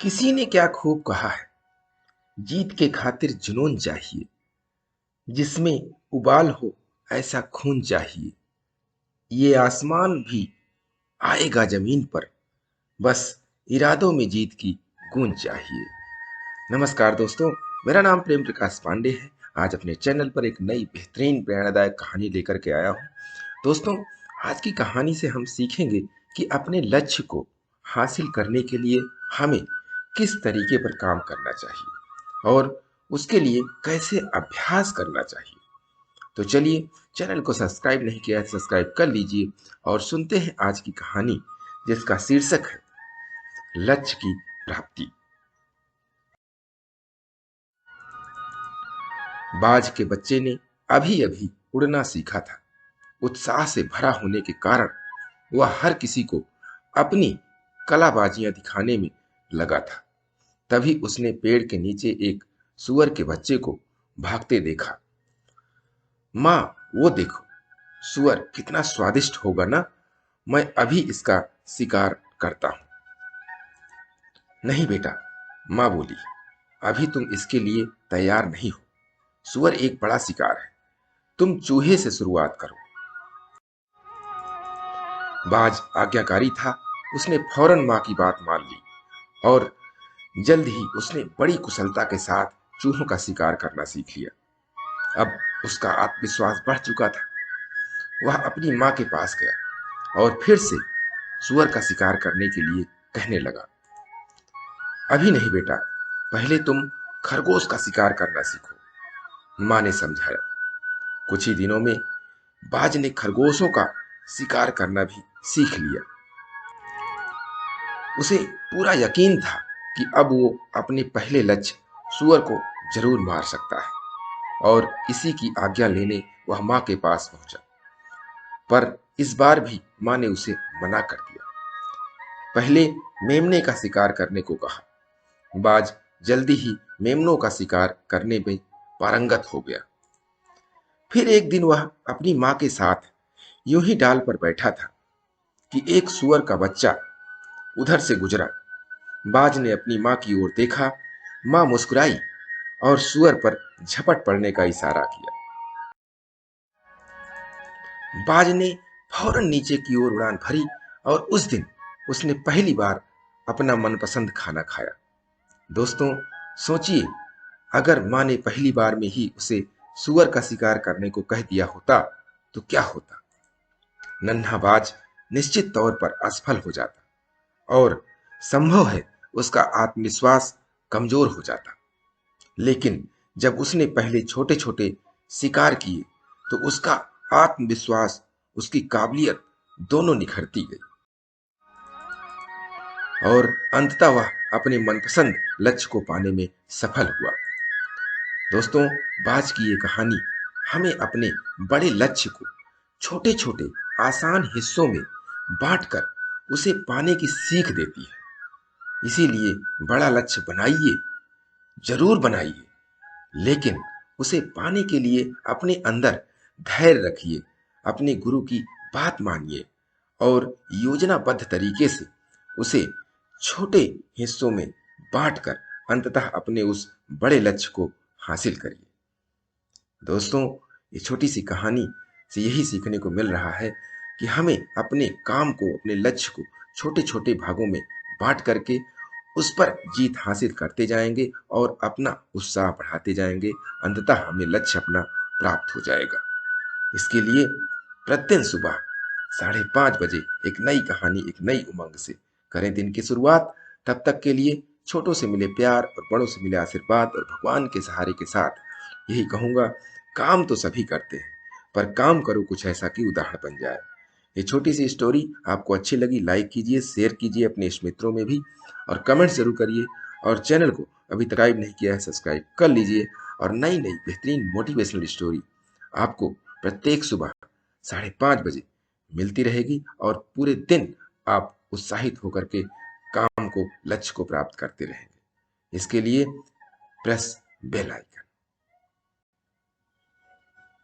किसी ने क्या खूब कहा है, जीत के खातिर जुनून चाहिए, जिसमें उबाल हो ऐसा खून चाहिए। ये आसमान भी आएगा जमीन पर, बस इरादों में जीत की गूंज चाहिए। नमस्कार दोस्तों, मेरा नाम प्रेम प्रकाश पांडे है। आज अपने चैनल पर एक नई बेहतरीन प्रेरणादायक कहानी लेकर के आया हूँ। दोस्तों, आज की कहानी से हम सीखेंगे कि अपने लक्ष्य को हासिल करने के लिए हमें किस तरीके पर काम करना चाहिए और उसके लिए कैसे अभ्यास करना चाहिए। तो चलिए, चैनल को सब्सक्राइब नहीं किया है तो सब्सक्राइब कर लीजिए और सुनते हैं आज की कहानी, जिसका शीर्षक है लक्ष्य की प्राप्ति। बाज के बच्चे ने अभी अभी उड़ना सीखा था। उत्साह से भरा होने के कारण वह हर किसी को अपनी कलाबाजियां दिखाने में लगा था। तभी उसने पेड़ के नीचे एक सुअर के बच्चे को भागते देखा। माँ, वो देखो, सुअर कितना स्वादिष्ट होगा ना। मैं अभी इसका शिकार करता हूं। नहीं बेटा, माँ बोली, अभी तुम इसके लिए तैयार नहीं हो। सुअर एक बड़ा शिकार है, तुम चूहे से शुरुआत करो। बाज आज्ञाकारी था। उसने फौरन माँ की बात मान ली और जल्द ही उसने बड़ी कुशलता के साथ चूहों का शिकार करना सीख लिया। अब उसका आत्मविश्वास बढ़ चुका था। वह अपनी माँ के पास गया और फिर से सुअर का शिकार करने के लिए कहने लगा। अभी नहीं बेटा, पहले तुम खरगोश का शिकार करना सीखो, माँ ने समझाया। कुछ ही दिनों में बाज ने खरगोशों का शिकार करना भी सीख लिया। उसे पूरा यकीन था कि अब वो अपने पहले लक्ष्य सुअर को जरूर मार सकता है और इसी की आज्ञा लेने वह माँ के पास पहुंचा। पर इस बार भी माँ ने उसे मना कर दिया। पहले मेमने का शिकार करने को कहा। बाज जल्दी ही मेमनों का शिकार करने में पारंगत हो गया। फिर एक दिन वह अपनी माँ के साथ यूं ही डाल पर बैठा था कि एक सुअर का बच्चा उधर से गुजरा। बाज ने अपनी माँ की ओर देखा। माँ मुस्कुराई और सुअर पर झपट पड़ने का इशारा किया। बाज ने फौरन नीचे की ओर उड़ान भरी और उस दिन उसने पहली बार अपना मनपसंद खाना खाया। दोस्तों, सोचिए, अगर माँ ने पहली बार में ही उसे सुअर का शिकार करने को कह दिया होता तो क्या होता। नन्हा बाज निश्चित तौर पर असफल हो जाता और संभव है उसका आत्मविश्वास कमजोर हो जाता। लेकिन जब उसने पहले छोटे छोटे शिकार किए तो उसका आत्मविश्वास, उसकी काबिलियत दोनों निखरती गई और अंततः वह अपने मनपसंद लक्ष्य को पाने में सफल हुआ। दोस्तों, बाज की ये कहानी हमें अपने बड़े लक्ष्य को छोटे छोटे आसान हिस्सों में बांटकर उसे पाने की सीख देती है। इसीलिए बड़ा लक्ष्य बनाइए, जरूर बनाइए, लेकिन उसे पाने के लिए अपने अंदर धैर्य रखिए, अपने गुरु की बात मानिए और योजनाबद्ध तरीके से उसे छोटे हिस्सों में बांटकर अंततः अपने उस बड़े लक्ष्य को हासिल करिए। दोस्तों, ये छोटी सी कहानी से यही सीखने को मिल रहा है कि हमें अपने काम को, अपने लक्ष्य को छोटे छोटे भागों में बांट करके उस पर जीत हासिल करते जाएंगे और अपना उत्साह बढ़ाते जाएंगे। अंततः हमें लक्ष्य अपना प्राप्त हो जाएगा। इसके लिए प्रतिदिन सुबह 5:30 बजे एक नई कहानी, एक नई उमंग से करें दिन की शुरुआत। तब तक के लिए छोटों से मिले प्यार और बड़ों से मिले आशीर्वाद और भगवान के सहारे के साथ यही कहूंगा, काम तो सभी करते हैं, पर काम करो कुछ ऐसा कि उदाहरण बन जाए। ये छोटी सी स्टोरी आपको अच्छी लगी, लाइक कीजिए, शेयर कीजिए अपने इष्ट मित्रों में भी और कमेंट जरूर करिए। और चैनल को अभी तक सब्सक्राइब नहीं किया है, सब्सक्राइब कर लीजिए और नई नई बेहतरीन मोटिवेशनल स्टोरी आपको प्रत्येक सुबह 5:30 बजे मिलती रहेगी और पूरे दिन आप उत्साहित होकर के काम को, लक्ष्य को प्राप्त करते रहेंगे। इसके लिए प्रेस बेल आइकन।